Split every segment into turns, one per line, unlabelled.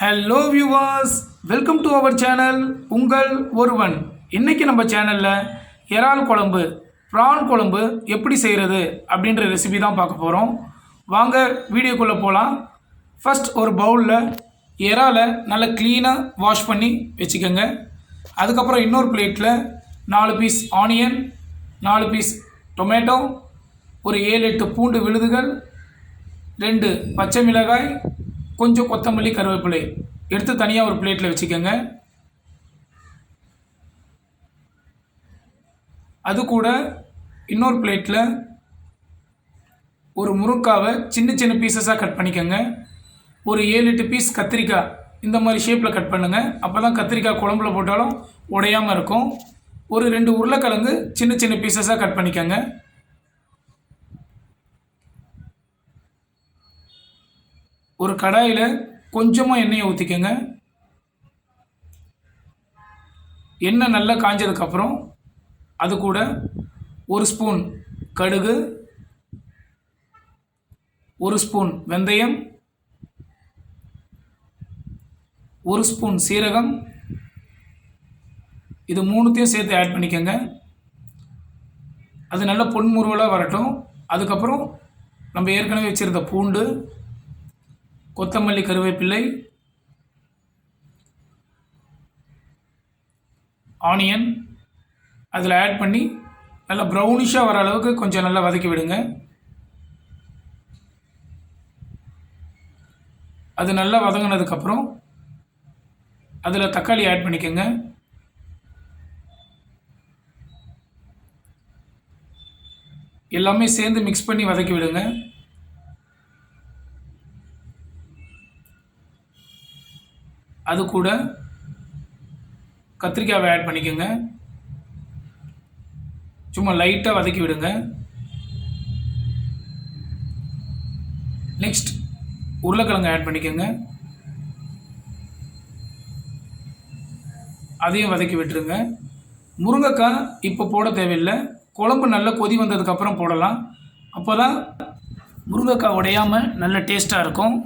Hello viewers, welcome to our channel உங்கள் ஒருவன். இன்றைக்கி நம்ம சேனலில் இறால் குழம்பு, ப்ரான் குழம்பு எப்படி செய்கிறது அப்படின்ற ரெசிபி தான் பார்க்க போகிறோம். வாங்க வீடியோக்குள்ளே போகலாம். ஃபஸ்ட் ஒரு பவுலில் இறாலை நல்லா க்ளீனாக வாஷ் பண்ணி வச்சுக்கோங்க. அதுக்கப்புறம் இன்னொரு பிளேட்டில் 4 பீஸ் ஆனியன், 4 பீஸ் டொமேட்டோ, ஒரு 7-8 பூண்டு விழுதுகள், 2 பச்சை மிளகாய், கொஞ்சம் கொத்தமல்லி, கருவேப்பிலை எடுத்து தனியாக ஒரு பிளேட்டில் வச்சுக்கோங்க. அது கூட இன்னொரு பிளேட்டில் ஒரு முருங்காவை சின்ன சின்ன பீசஸாக கட் பண்ணிக்கோங்க. ஒரு 7-8 பீஸ் கத்திரிக்காய் இந்த மாதிரி ஷேப்பில் கட் பண்ணுங்கள். அப்போ தான் கத்திரிக்காய் குழம்புல போட்டாலும் உடையாமல் இருக்கும். ஒரு 2 உருளைக்கிழங்கு சின்ன சின்ன பீசஸாக கட் பண்ணிக்கோங்க. ஒரு கடாயில் கொஞ்சமாக எண்ணெயை ஊற்றிக்கோங்க. எண்ணெய் நல்லா காஞ்சதுக்கப்புறம் அது கூட 1 ஸ்பூன் கடுகு, 1 ஸ்பூன் வெந்தயம், 1 ஸ்பூன் சீரகம், இது மூணுத்தையும் சேர்த்து ஆட் பண்ணிக்கோங்க. அது நல்லா பொன்முருவலாக வரட்டும். அதுக்கப்புறம் நம்ம ஏற்கனவே வச்சுருந்த பூண்டு, கொத்தமல்லி, கருவேப்பிலை, ஆனியன் அதில் ஆட் பண்ணி நல்லா ப்ரௌனிஷாக வர அளவுக்கு கொஞ்சம் நல்லா வதக்கி விடுங்க. அது நல்லா வதங்கினதுக்கப்புறம் அதில் தக்காளி ஆட் பண்ணிக்கோங்க. எல்லாமே சேர்ந்து மிக்ஸ் பண்ணி வதக்கி விடுங்க. அது கூட கத்திரிக்காவை ஆட் பண்ணிக்கோங்க. சும்மா லைட்டாக வதக்கி விடுங்க. நெக்ஸ்ட் உருளைக்கிழங்கு ஆட் பண்ணிக்கோங்க. அதையும் வதக்கி விட்டுருங்க. முருங்கைக்காய் இப்போ போட தேவையில்லை. குழம்பு நல்லா கொதி வந்ததுக்கப்புறம் போடலாம். அப்போ தான் முருங்கைக்காய் உடையாமல் நல்ல டேஸ்ட்டாக இருக்கும்.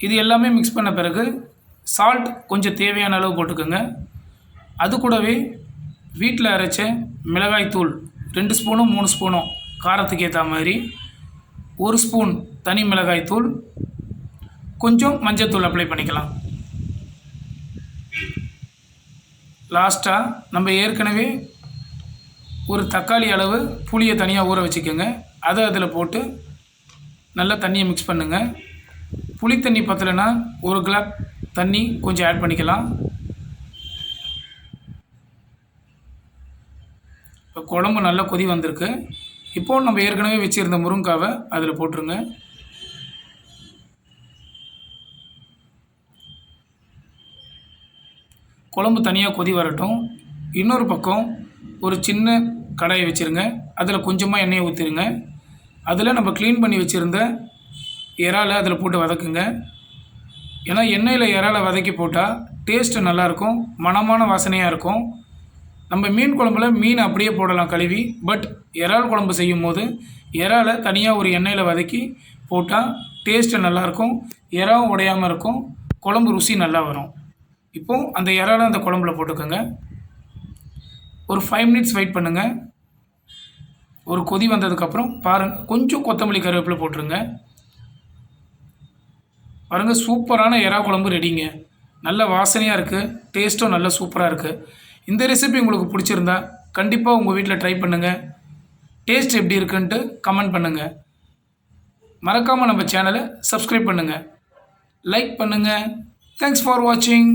இது எல்லாமே மிக்ஸ் பண்ண பிறகு சால்ட் கொஞ்சம் தேவையான அளவு போட்டுக்கோங்க. அது கூடவே வீட்டில் அரைச்ச மிளகாய் தூள் 2 ஸ்பூனும் 3 ஸ்பூனும் காரத்துக்கு ஏற்ற மாதிரி, 1 ஸ்பூன் தனி மிளகாய் தூள், கொஞ்சம் மஞ்சத்தூள் அப்ளை பண்ணிக்கலாம். லாஸ்ட்டாக நம்ம ஏற்கனவே ஒரு தக்காளி அளவு புளியை தனியாக ஊற வச்சுக்கோங்க. அதை அதில் போட்டு நல்லா தண்ணியை மிக்ஸ் பண்ணுங்கள். புளி தண்ணி பற்றலைன்னா 1 கிளாஸ் தண்ணி கொஞ்சம் ஆட் பண்ணிக்கலாம். இப்போ குழம்பு நல்லா கொதி வந்திருக்கு. இப்போது நம்ம ஏற்கனவே வச்சுருந்த முருங்காவை அதில் போட்டுருங்க. குழம்பு தனியாக கொதி வரட்டும். இன்னொரு பக்கம் ஒரு சின்ன கடாயை வச்சுருங்க. அதில் கொஞ்சமாக எண்ணெயை ஊற்றிடுங்க. அதில் நம்ம க்ளீன் பண்ணி வச்சுருந்த இறாலை அதில் போட்டு வதக்குங்க. ஏன்னா எண்ணெயில் இறாலை வதக்கி போட்டால் டேஸ்ட்டு நல்லாயிருக்கும், மணமான வாசனையாக இருக்கும். நம்ம மீன் குழம்புல மீன் அப்படியே போடலாம் கழுவி. பட் இறால் குழம்பு செய்யும் போது இறாலை தனியாக ஒரு எண்ணெயில் வதக்கி போட்டால் டேஸ்ட்டு நல்லாயிருக்கும், இறாவும் உடையாமல் இருக்கும், குழம்பு ருசி நல்லா வரும். இப்போது அந்த இறாலை அந்த குழம்புல போட்டுக்கோங்க. ஒரு 5 மினிட்ஸ் வெயிட் பண்ணுங்கள். ஒரு கொதி வந்ததுக்கப்புறம் பாருங்கள், கொஞ்சம் கொத்தமல்லி, கருவேப்பிலை போட்டுருங்க. பாருங்கள், சூப்பரான இறா குழம்பு ரெடிங்க. நல்ல வாசனையாக இருக்குது, டேஸ்ட்டும் நல்லா சூப்பராக இருக்குது. இந்த ரெசிபி உங்களுக்கு பிடிச்சிருந்தா கண்டிப்பாக உங்கள் வீட்டில் ட்ரை பண்ணுங்கள். டேஸ்ட் எப்படி இருக்குன்ட்டு கமெண்ட் பண்ணுங்கள். மறக்காமல் நம்ம சேனலை சப்ஸ்கிரைப் பண்ணுங்கள், லைக் பண்ணுங்கள். தேங்க்ஸ் ஃபார் வாட்சிங்.